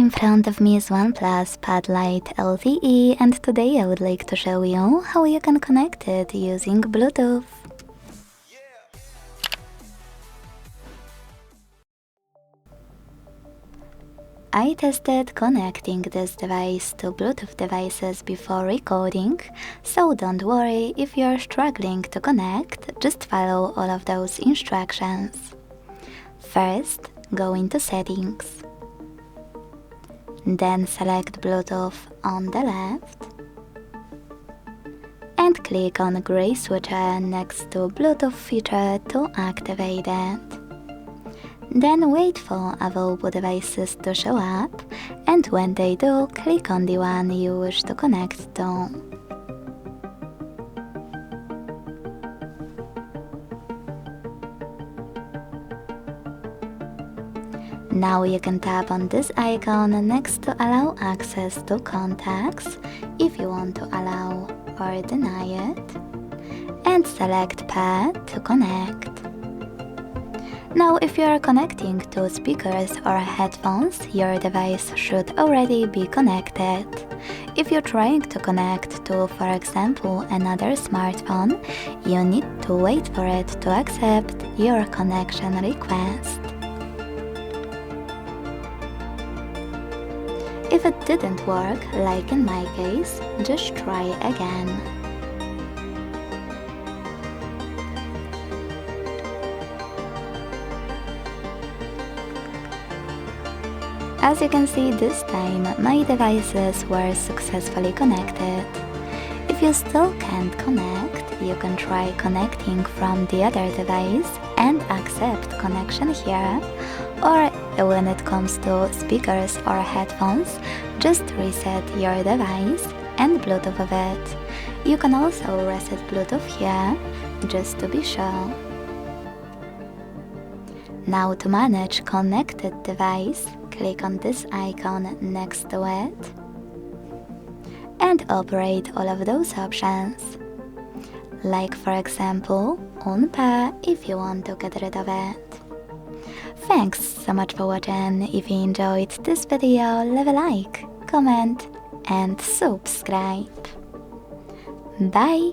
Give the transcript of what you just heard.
In front of me is OnePlus Pad Lite LTE, and today I would like to show you how you can connect it using Bluetooth. I tested connecting this device to Bluetooth devices before recording, so don't worry if you're struggling to connect, just follow all of those instructions. First, go into Settings. Then select Bluetooth on the left and click on the gray switcher next to Bluetooth feature to activate it. Then wait for available devices to show up, and when they do, click on the one you wish to connect to. Now you can tap on this icon next to allow access to contacts if you want to allow or deny it, and select Pad to connect. Now if you are connecting to speakers or headphones, your device should already be connected. If you're trying to connect to, for example, another smartphone, you need to wait for it to accept your connection request. If it didn't work, like in my case, just try again. As you can see, this time my devices were successfully connected. If you still can't connect, you can try connecting from the other device and accept connection here, or when it comes to speakers or headphones, just reset your device and Bluetooth of it. You can also reset Bluetooth here, just to be sure. Now to manage connected device, click on this icon next to it and operate all of those options, like for example unpair if you want to get rid of it. Thanks so much for watching. If you enjoyed this video, leave a like, comment and subscribe. Bye!